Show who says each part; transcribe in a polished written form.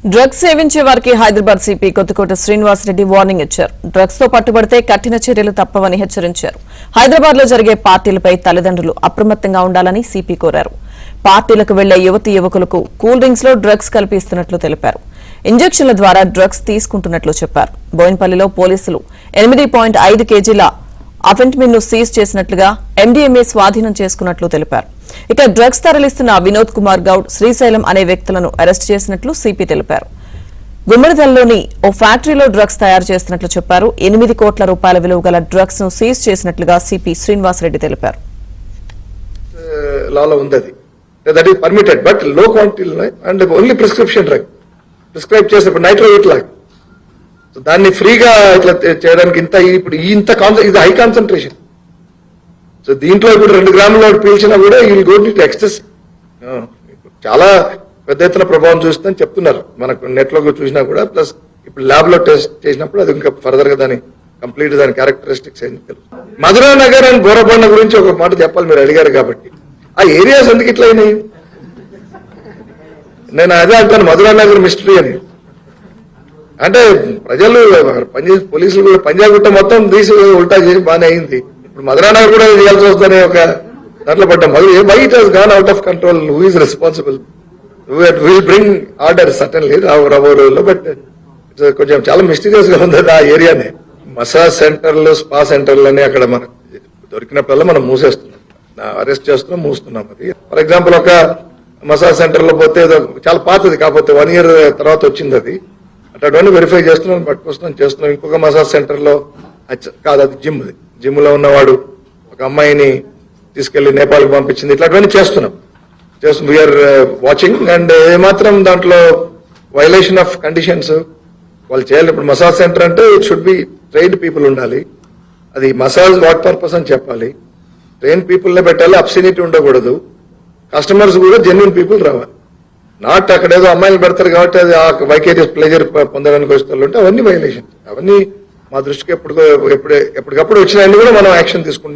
Speaker 1: Drugs సేవించే వారికి Hyderabad CP Kothakota Srinivas Reddy warning ఇచ్చారు. డ్రగ్స్ తో పట్టుబడితే కఠిన చర్యలు తప్పవని హెచ్చరించారు. హైదరాబాద్ లో జరిగే పార్టీలపై తల్లిదండ్రులు అప్రమత్తంగా ఉండాలని సిపి కోరారు. పార్టీలకు వెళ్లే యువతీ యువకులకు కూల్ డ్రింక్స్ లో డ్రగ్స్ కల్పిస్తున్నట్లు తెలిపారు. ఇంజెక్షన్ల ద్వారా డ్రగ్స్ తీసుకుంటున్నట్లు చెప్పారు. బోయిన్పల్లిలో పోలీసులు 8.5 కేజీల అఫెంటమిన్ ను సీజ్ చేసినట్లుగా ఎండీఎంఏ స్వాధీనం చేసుకున్నట్లు తెలిపారు. ఇక డ్రగ్స్ తరలిస్తున్న వినోద్ కుమార్ గౌడ్, శ్రీశైలం అనే వ్యక్తులను అరెస్టు చేసినట్లు సిపి తెలిపారు. గుమ్మడిదల్లోని ఓ ఫ్యాక్టరీలో డ్రగ్స్ తయారు చేస్తున్నట్లు చెప్పారు. 8 కోట్ల రూపాయల విలువ గల డ్రగ్స్ ను సీజ్ చేసినట్లుగా సిపి శ్రీనివాస్ రెడ్డి తెలిపారు.
Speaker 2: పర్మిటెడ్ బట్ లో quantity and only prescription drug prescribe చేసినప్పుడు నైట్రోయిట్ లాగా దాన్ని ఫ్రీగా ఇట్లా చేయడానికి ఇది హై కాన్సన్ట్రేషన్. సో దీంట్లో ఇప్పుడు 2 గ్రాముల పీల్చినా కూడా ఈ గో టు ఎక్సెస్. చాలా పెద్ద ఎత్తున ప్రభావం చూస్తుందని చెప్తున్నారు. మనకు నెట్ లో చూసినా కూడా, ప్లస్ ఇప్పుడు ల్యాబ్ లో టెస్ట్ చేసినప్పుడు అది ఇంకా ఫర్దర్ గా దాని కంప్లీట్ దాని క్యారెక్టరిస్టిక్స్ ఏంటి తెలుసు. మధురా నగర్ అండ్ బోరబండ గురించి ఒక మాట చెప్పాలి, మీరు అడిగారు కాబట్టి. ఆ ఏరియాస్ ఎందుకు ఇట్లా అయినాయి? నేను అదే అంటాను, మధురా నగర్ మిస్టరీ అని. అంటే ప్రజలు పోలీసులు కూడా పంజాగుట్ట మొత్తం తీసి ఉల్టా చేసి బాగానే అయింది. ఇప్పుడు మధురానగర్ కూడా చేయాల్సి వస్తుందనే ఒక దాంట్లో పడ్డాం. Why it has gone out of control, who is responsible? Will bring order suddenly రాబో రోజుల్లో. బట్ కొంచెం చాలా మిస్టీరియస్ గా ఉంది ఆ ఏరియానే. మసాజ్ సెంటర్లు, స్పా సెంటర్లు అని అక్కడ మనకు దొరికినప్పుడల్లా మనం మూసేస్తున్నాం, అరెస్ట్ చేస్తున్నాం, మూస్తున్నాం. అది ఫర్ ఎగ్జాంపుల్ ఒక మసాజ్ సెంటర్ లో పోతే చాలా పాతది, కాకపోతే 1 year తర్వాత వచ్చింది అది. అటువంటి వెరిఫై చేస్తున్నాం, పట్టుకొస్తున్నాం, చేస్తున్నాం. ఇంకొక మసాజ్ సెంటర్ లో కాదు, అది జిమ్ లో ఉన్నవాడు ఒక అమ్మాయిని తీసుకెళ్లి నేపాల్ కి పంపించింది. ఇట్లాంటివన్నీ చేస్తున్నాం. We are watching. అండ్ ఏమాత్రం దాంట్లో వైలేషన్ ఆఫ్ కండిషన్స్ వాళ్ళు చేయాలి. ఇప్పుడు మసాజ్ సెంటర్ అంటే it should be trained people ఉండాలి. అది మసాజ్ వాట్ పర్పస్ అని చెప్పాలి. ట్రైన్ పీపుల్ నే పెట్టాలి. అబ్సినిటీ ఉండకూడదు. కస్టమర్స్ కూడా జెన్యున్ పీపుల్ రావాలి. నాట్ అక్కడ ఏదో అమ్మాయిలు పెడతారు కాబట్టి అది ఆ వైకేరియస్ ప్లెజర్ పొందడానికి వస్తుంటే అవన్నీ వైలేషన్. అవన్నీ మా దృష్టికి ఎప్పటికప్పుడు వచ్చినాయని కూడా మనం యాక్షన్ తీసుకుంటాం.